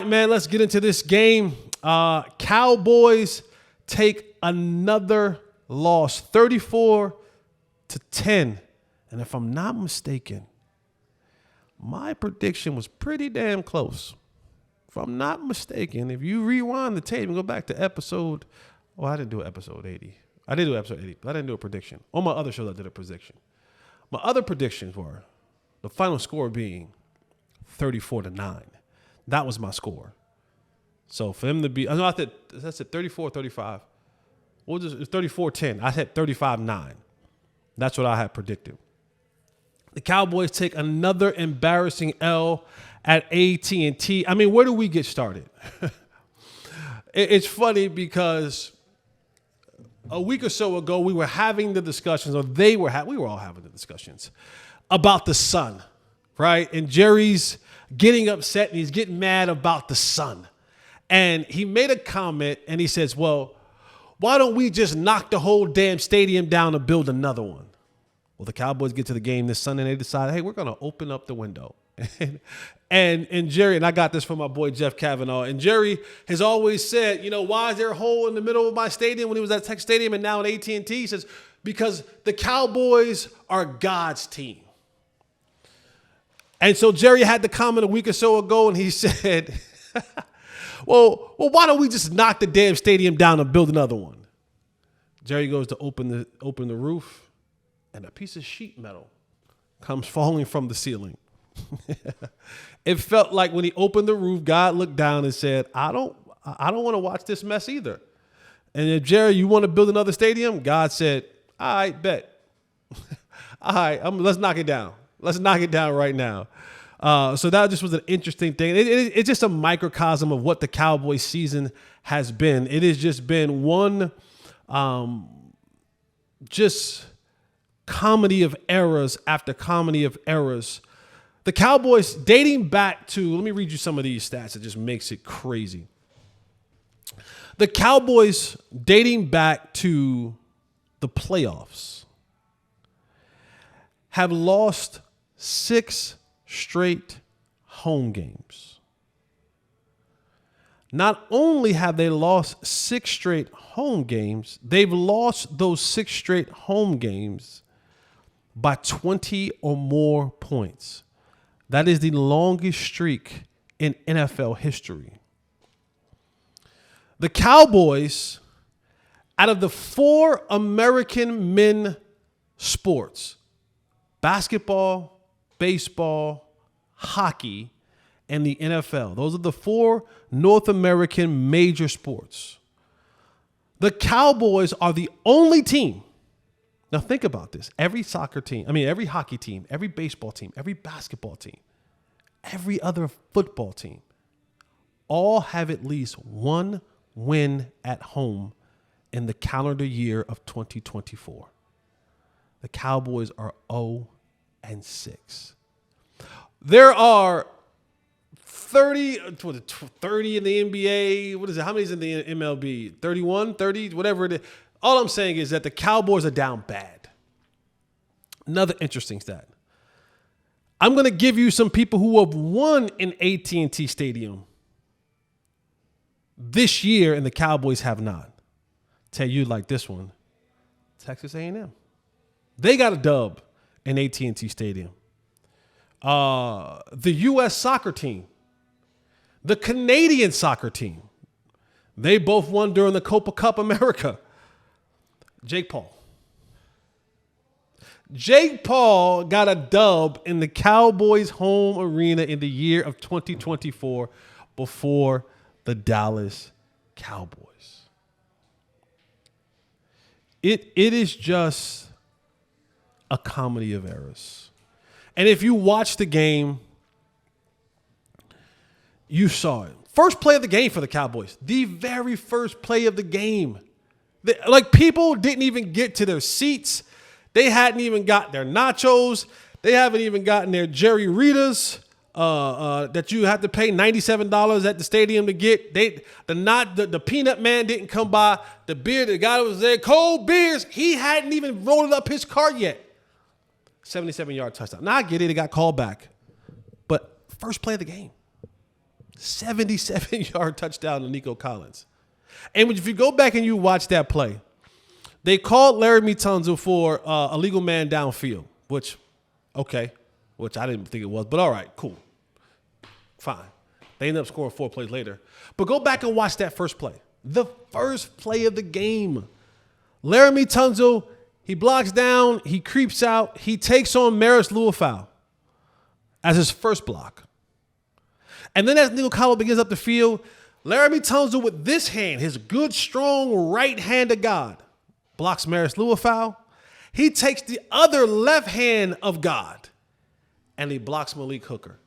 Man, let's get into this game. Cowboys take another loss, 34-10. And if I'm not mistaken, my prediction was pretty damn close. If I'm not mistaken, if you rewind the tape and go back to episode, I didn't do episode 80. I did do episode 80, but I didn't do a prediction. On my other shows, I did a prediction. My other predictions were the final score being 34-9. That was my score. So for him to be, I said 34-35. What was it? 34-10. I said 35-9. That's what I had predicted. The Cowboys take another embarrassing L at AT&T. I mean, where do we get started? It's funny because a week or so ago, we were having the discussions, or we were all having the discussions about the sun, right? And Jerry's getting upset and he's getting mad about the sun. And he made a comment and he says, well, why don't we just knock the whole damn stadium down and build another one? Well, the Cowboys get to the game this Sunday and they decide, hey, we're going to open up the window. and Jerry, and I got this from my boy Jeff Kavanaugh, and Jerry has always said, why is there a hole in the middle of my stadium when he was at Texas Stadium and now at AT&T? He says, because the Cowboys are God's team. And so Jerry had the comment a week or so ago, and he said, well, why don't we just knock the damn stadium down and build another one? Jerry goes to open the roof, and a piece of sheet metal comes falling from the ceiling. It felt like when he opened the roof, God looked down and said, I don't want to watch this mess either. And if Jerry, you want to build another stadium? God said, all right, bet. All right, let's knock it down. Let's knock it down right now. So that just was an interesting thing. It's just a microcosm of what the Cowboys season has been. It has just been one just comedy of errors after comedy of errors. The Cowboys, dating back to, let me read you some of these stats. It just makes it crazy. The Cowboys, dating back to the playoffs, have lost 6 straight home games. Not only have they lost 6 straight home games, they've lost those 6 straight home games by 20 or more points. That is the longest streak in NFL history. The Cowboys, out of the 4 American men sports, basketball, baseball, hockey, and the NFL. Those are the 4 North American major sports. The Cowboys are the only team. Now think about this. Every hockey team, every baseball team, every basketball team, every other football team, all have at least one win at home in the calendar year of 2024. The Cowboys are 0-6. There are 30 in the NBA. What is it? How many is in the MLB? 31, 30, whatever it is. All I'm saying is that the Cowboys are down bad. Another interesting stat. I'm going to give you some people who have won in AT&T Stadium this year, and the Cowboys have not. Tell you like this one. Texas A&M. They got a dub in AT&T Stadium. The U.S. soccer team. The Canadian soccer team. They both won during the Copa Cup America. Jake Paul got a dub in the Cowboys' home arena in the year of 2024 before the Dallas Cowboys. It is just a comedy of errors. And if you watch the game, you saw it. First play of the game for the Cowboys. The very first play of the game. People didn't even get to their seats. They hadn't even got their nachos. They haven't even gotten their Jerry Ritas that you have to pay $97 at the stadium to get. The peanut man didn't come by. The guy that was there, cold beers, he hadn't even rolled up his cart yet. 77-yard touchdown. Now I get it. It got called back. But first play of the game. 77-yard touchdown to Nico Collins. And if you go back and you watch that play, they called Laramie Tunsil for a legal man downfield, which I didn't think it was, but all right, cool. Fine. They ended up scoring 4 plays later. But go back and watch that first play. The first play of the game. Laramie Tunsil, he blocks down, he creeps out, he takes on Maris Luafau as his first block. And then as Nico Collins begins up the field, Laramie Tunsil with this hand, his good, strong right hand of God, blocks Maris Luafau. He takes the other left hand of God, and he blocks Malik Hooker.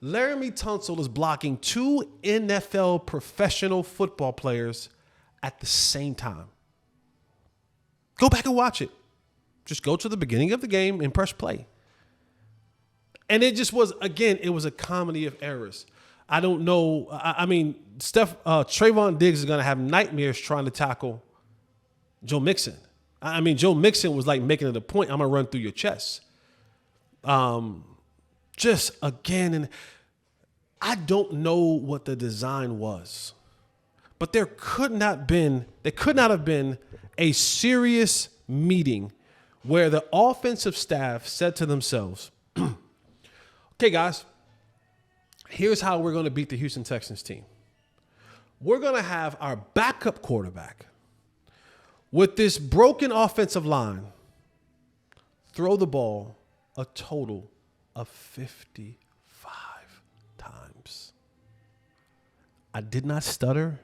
Laramie Tunsil is blocking 2 NFL professional football players at the same time. Go back and watch it. Just go to the beginning of the game and press play. And it just was, again, it was a comedy of errors. I don't know. I mean, Trayvon Diggs is going to have nightmares trying to tackle Joe Mixon. I mean, Joe Mixon was like making it a point. I'm going to run through your chest. Just again, and I don't know what the design was, but there could not have been a serious meeting where the offensive staff said to themselves, okay, guys, here's how we're going to beat the Houston Texans team. We're going to have our backup quarterback with this broken offensive line throw the ball a total of 55 times. I did not stutter.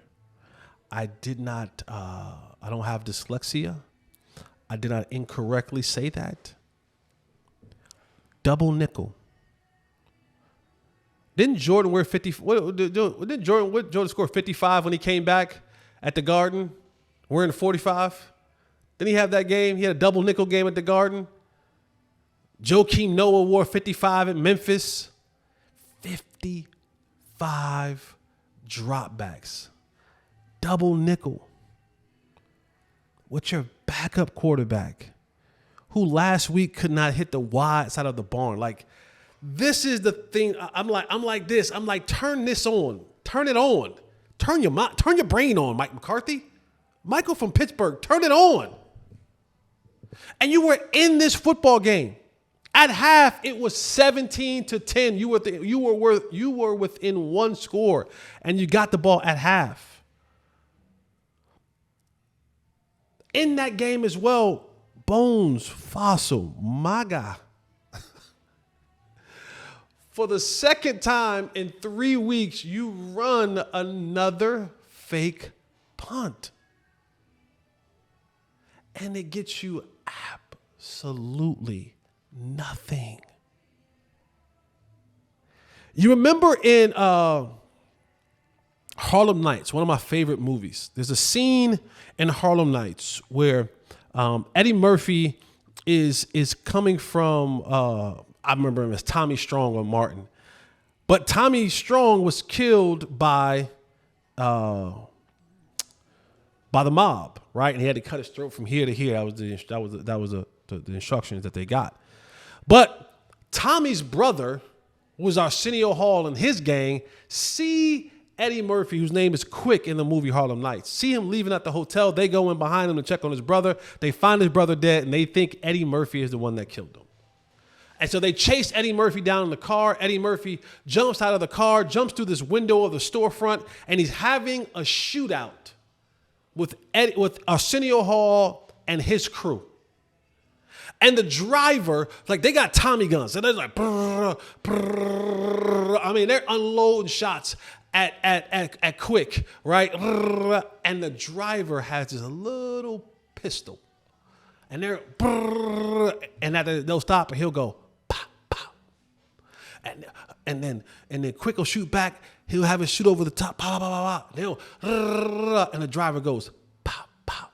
I don't have dyslexia. I did not incorrectly say that. Double nickel. Didn't Jordan wear 50? Didn't Jordan score 55 when he came back at the Garden, wearing 45? Didn't he have that game? He had a double nickel game at the Garden. Joakim Noah wore 55 at Memphis. 55 dropbacks. Double nickel. With your backup quarterback, who last week could not hit the wide side of the barn. Like, this is the thing. I'm like this. I'm like, turn this on. Turn it on. Turn your brain on, Mike McCarthy. Michael from Pittsburgh, turn it on. And you were in this football game. At half, it was 17-10. You were within 1 score, and you got the ball at half. In that game as well, Bones Fossil, my guy, for the second time in 3 weeks, you run another fake punt. And it gets you absolutely nothing. You remember in Harlem Knights, one of my favorite movies, there's a scene in Harlem Knights where Eddie Murphy is coming from, I remember him as Tommy Strong or Martin. But Tommy Strong was killed by the mob, right? And he had to cut his throat from here to here. That was the instructions that they got. But Tommy's brother was Arsenio Hall and his gang. See Eddie Murphy, whose name is Quick in the movie Harlem Knights. See him leaving at the hotel. They go in behind him to check on his brother. They find his brother dead, and they think Eddie Murphy is the one that killed him. And so they chase Eddie Murphy down in the car. Eddie Murphy jumps out of the car, jumps through this window of the storefront, and he's having a shootout with Arsenio Hall and his crew. And the driver, like, they got Tommy guns. And they're like, brrr, brrr. I mean, they're unloading shots at Quick, right? And the driver has this little pistol. And they're, and they'll stop and he'll go, pop, pop. And then Quick will shoot back. He'll have it shoot over the top, pop, pop, pop, pop. And the driver goes, pop, pop.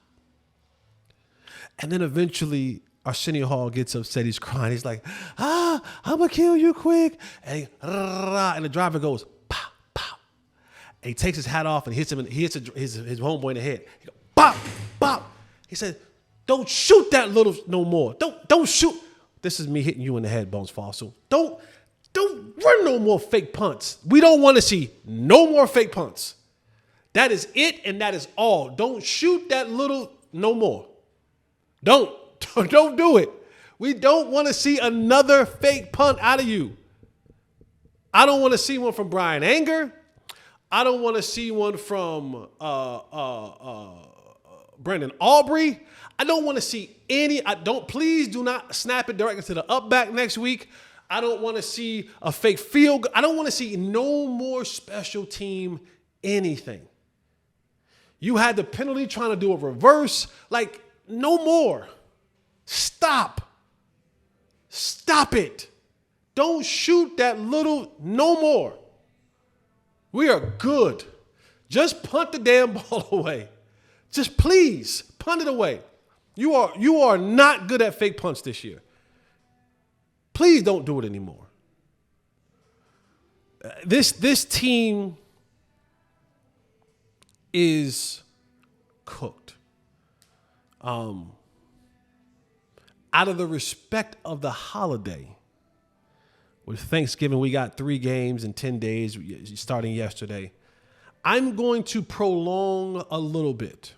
And then eventually Arsenio Hall gets upset. He's crying. He's like, I'm going to kill you, Quick. And the driver goes, pop, pop. And he takes his hat off and hits him. He hits his homeboy in the head. He goes, pop, pop. He said, don't shoot that little no more. Don't shoot. This is me hitting you in the head, Bones Fossil. Don't Don't run no more fake punts. We don't want to see no more fake punts. That is it, and that is all. Don't shoot that little no more. Don't do it. We don't want to see another fake punt out of you. I don't want to see one from Brian Anger. I don't want to see one from Brandon Aubrey. I don't want to see any. Please do not snap it directly to the up back next week. I don't want to see a fake field. I don't want to see no more special team anything. You had the penalty trying to do a reverse. Like, no more. Stop. Stop it. Don't shoot that little no more. We are good. Just punt the damn ball away. Just please punt it away. You are not good at fake punts this year. Please don't do it anymore. This team is cooked. Out of the respect of the holiday, with Thanksgiving, we got 3 games in 10 days starting yesterday. I'm going to prolong a little bit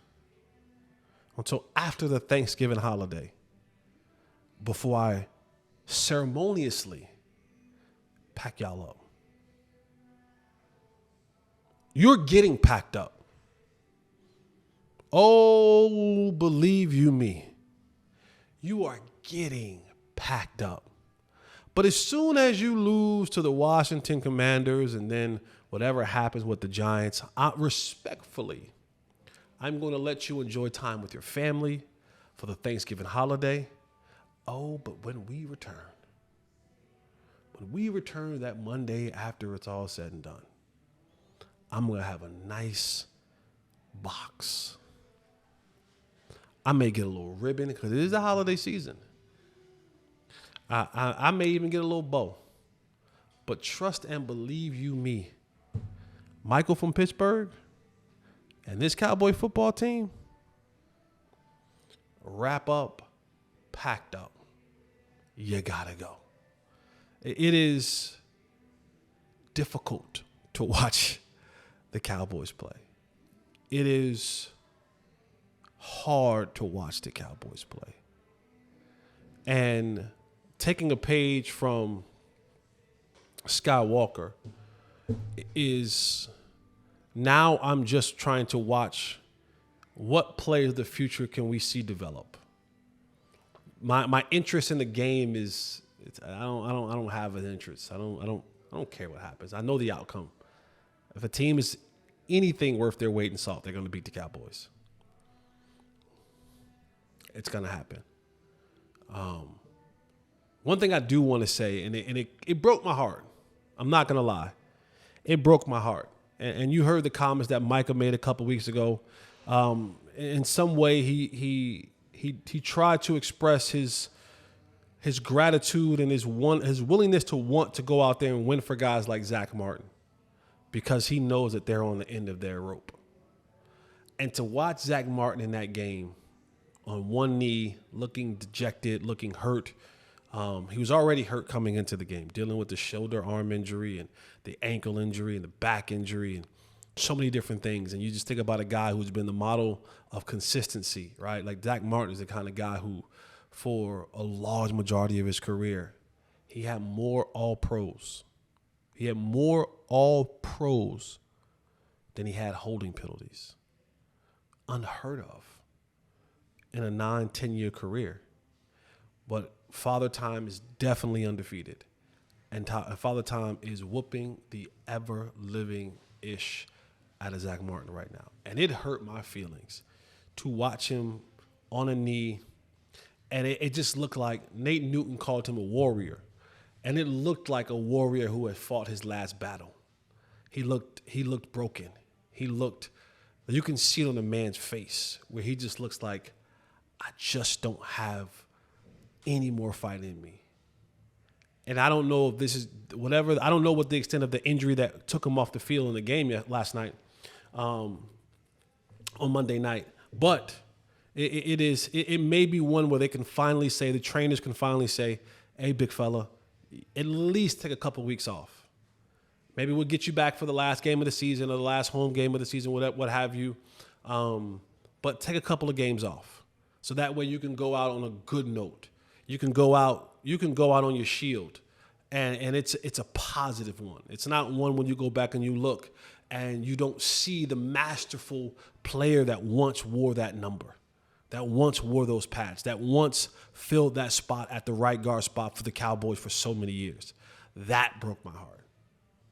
until after the Thanksgiving holiday before I ceremoniously pack y'all up. You're getting packed up. Oh, believe you me, you are getting packed up. But as soon as you lose to the Washington Commanders and then whatever happens with the Giants, respectfully, I'm going to let you enjoy time with your family for the Thanksgiving holiday. Oh, but when we return that Monday after it's all said and done, I'm going to have a nice box. I may get a little ribbon because it is the holiday season. I may even get a little bow. But trust and believe you me, Michael from Pittsburgh and this Cowboy football team, wrap up, packed up. You gotta go. It is difficult to watch the Cowboys play. It is hard to watch the Cowboys play. And taking a page from Skywalker is now I'm just trying to watch what players of the future can we see develop. My interest in the game is I don't have an interest. I don't care what happens. I know the outcome. If a team is anything worth their weight in salt, they're going to beat the Cowboys. It's going to happen. One thing I do want to say, and it broke my heart. I'm not going to lie. It broke my heart. And you heard the comments that Micah made a couple weeks ago. In some way, he tried to express his gratitude and his willingness to want to go out there and win for guys like Zack Martin because he knows that they're on the end of their rope. And to watch Zack Martin in that game on one knee, looking dejected, looking hurt. He was already hurt coming into the game, dealing with the shoulder arm injury and the ankle injury and the back injury and so many different things. And you just think about a guy who's been the model of consistency, right? Like Zack Martin is the kind of guy who, for a large majority of his career, he had more All-Pros. He had more All-Pros than he had holding penalties. Unheard of in a 9-10 year career. But Father Time is definitely undefeated. And Father Time is whooping the ever-living-ish out of Zack Martin right now. And it hurt my feelings to watch him on a knee. And it just looked like Nate Newton called him a warrior. And it looked like a warrior who had fought his last battle. He looked broken. You can see it on the man's face where he just looks like, I just don't have any more fight in me. And I don't know if this is whatever. I don't know what the extent of the injury that took him off the field in the game last night, on Monday night. But it may be one where they can finally say, the trainers can finally say, hey, big fella, at least take a couple of weeks off. Maybe we'll get you back for the last game of the season or the last home game of the season, what have you. But take a couple of games off. So that way you can go out on a good note. You can go out on your shield. And it's a positive one. It's not one when you go back and you look and you don't see the masterful player that once wore that number, that once wore those pads, that once filled that spot at the right guard spot for the Cowboys for so many years. That broke my heart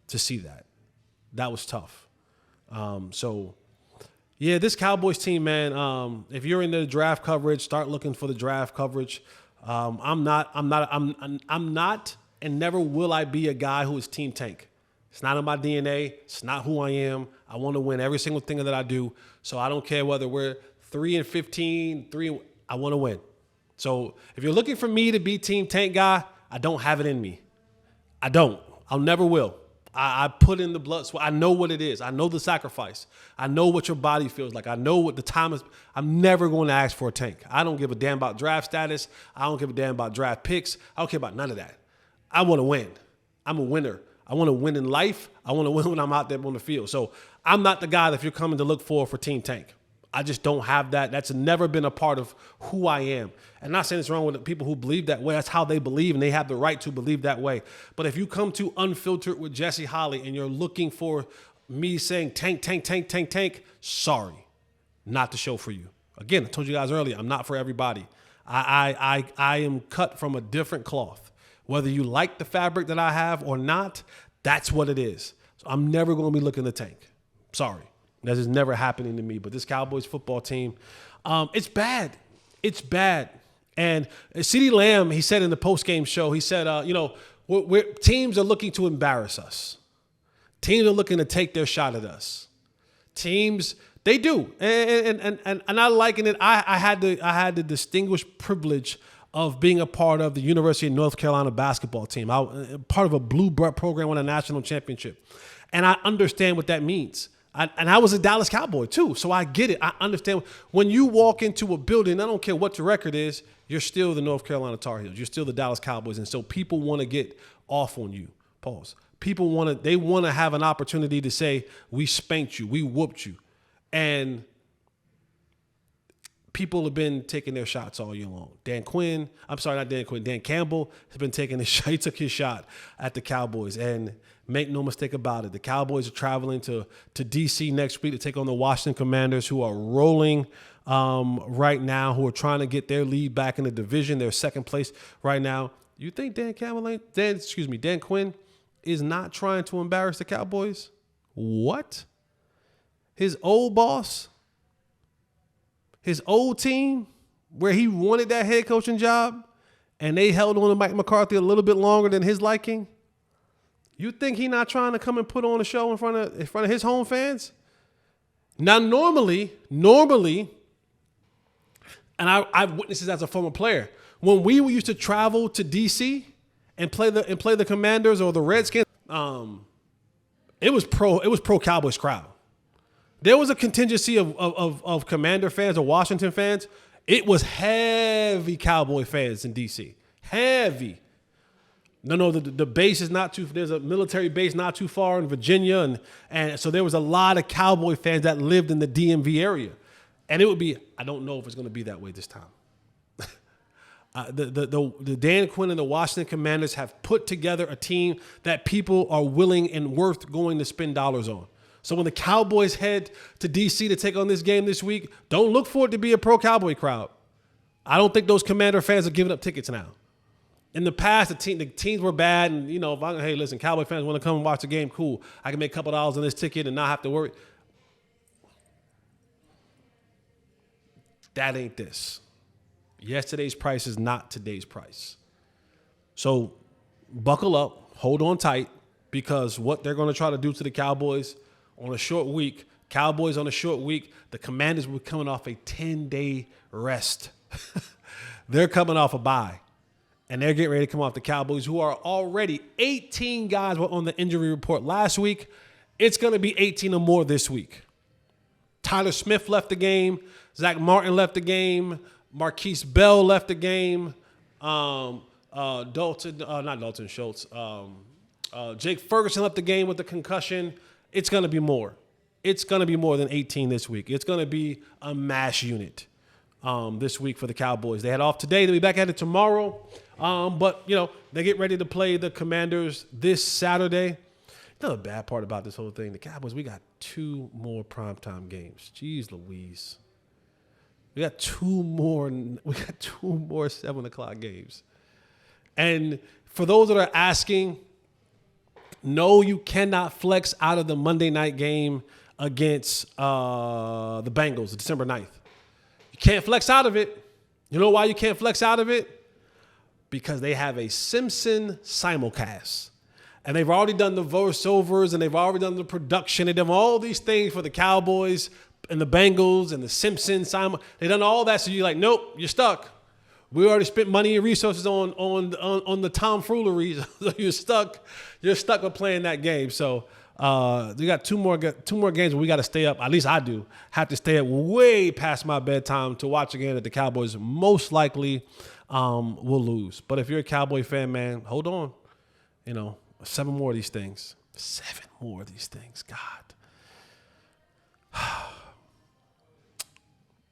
to see that. That was tough. Yeah, this Cowboys team, man, if you're into the draft coverage, start looking for the draft coverage. I'm not, and never will I be a guy who is team tank. It's not in my DNA. It's not who I am. I want to win every single thing that I do. So I don't care whether we're 3-15, I want to win. So if you're looking for me to be team tank guy, I don't have it in me. I don't. I'll never will. I put in the blood sweat. I know what it is. I know the sacrifice. I know what your body feels like. I know what the time is. I'm never going to ask for a tank. I don't give a damn about draft status. I don't give a damn about draft picks. I don't care about none of that. I want to win. I'm a winner. I want to win in life. I want to win when I'm out there on the field. So I'm not the guy that you're coming to look for team tank. I just don't have that. That's never been a part of who I am. And not saying it's wrong with the people who believe that way. That's how they believe, and they have the right to believe that way. But if you come to Unfiltered with Jesse Holley and you're looking for me saying tank, sorry, not the show for you. Again, I told you guys earlier, I'm not for everybody. I am cut from a different cloth. Whether you like the fabric that I have or not, that's what it is. So I'm never going to be looking to tank. Sorry. That is never happening to me. But this Cowboys football team, it's bad. It's bad. And CeeDee Lamb, he said in the postgame show, he said, teams are looking to embarrass us. Teams are looking to take their shot at us. Teams, they do. And I liken it. I had the distinguished privilege of being a part of the University of North Carolina basketball team. I was part of a blue blood program won a national championship. And I understand what that means. I was a Dallas Cowboy too, so I get it. I understand. When you walk into a building, I don't care what your record is, you're still the North Carolina Tar Heels. You're still the Dallas Cowboys, and so people want to get off on you. Pause. People want to have an opportunity to say, we spanked you, we whooped you. And people have been taking their shots all year long. Dan Campbell has been taking his shot. He took his shot at the Cowboys. And make no mistake about it, the Cowboys are traveling to D.C. next week to take on the Washington Commanders, who are rolling right now, who are trying to get their lead back in the division. They're second place right now. You think Dan Quinn is not trying to embarrass the Cowboys? What? His old boss? His old team, where he wanted that head coaching job, and they held on to Mike McCarthy a little bit longer than his liking. You think he not trying to come and put on a show in front of his home fans? Now, normally, and I've witnessed this as a former player. When we used to travel to DC and play the Commanders or the Redskins, it was pro Cowboys crowd. There was a contingency of Commander fans or Washington fans. It was heavy Cowboy fans in D.C. Heavy. No, the base is not too. There's a military base not too far in Virginia, and so there was a lot of Cowboy fans that lived in the DMV area, and it would be. I don't know if it's going to be that way this time. The Dan Quinn and the Washington Commanders have put together a team that people are willing and worth going to spend dollars on. So when the Cowboys head to D.C. to take on this game this week, don't look for it to be a pro-Cowboy crowd. I don't think those Commander fans are giving up tickets now. In the past, the teams were bad, and hey, listen, Cowboy fans want to come and watch the game, cool. I can make a couple dollars on this ticket and not have to worry. That ain't this. Yesterday's price is not today's price. So buckle up, hold on tight, because what they're going to try to do to the Cowboys on a short week, the Commanders were coming off a 10-day rest. They're coming off a bye. And they're getting ready to come off the Cowboys, who are already 18 guys were on the injury report last week. It's going to be 18 or more this week. Tyler Smith left the game. Zack Martin left the game. Marquise Bell left the game. Not Dalton Schultz. Jake Ferguson left the game with the concussion. It's going to be more. It's going to be more than 18 this week. It's going to be a mash unit this week for the Cowboys. They had off today. They'll be back at it tomorrow. But, they get ready to play the Commanders this Saturday. Another bad part about this whole thing, the Cowboys, we got 2 more primetime games. Jeez Louise. We got 2 more 7 o'clock games. And for those that are asking, no, you cannot flex out of the Monday night game against the Bengals, December 9th. You can't flex out of it. You know why you can't flex out of it? Because they have a Simpson simulcast. And they've already done the voiceovers and they've already done the production. They've done all these things for the Cowboys and the Bengals and the Simpsons. They've done all that. So you're like, nope, you're stuck. We already spent money and resources on the tomfoolery. So you're stuck. You're stuck with playing that game. So we got two more games where we got to stay up. At least I do have to stay up way past my bedtime to watch a game that the Cowboys most likely will lose. But if you're a Cowboy fan, man, hold on. 7 more of these things. 7 more of these things. God.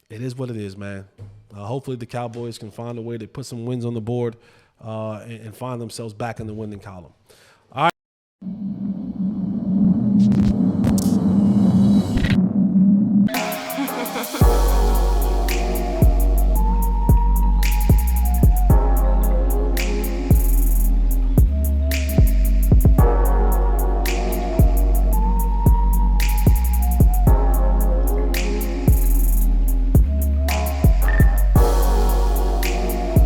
It is what it is, man. Hopefully the Cowboys can find a way to put some wins on the board and find themselves back in the winning column.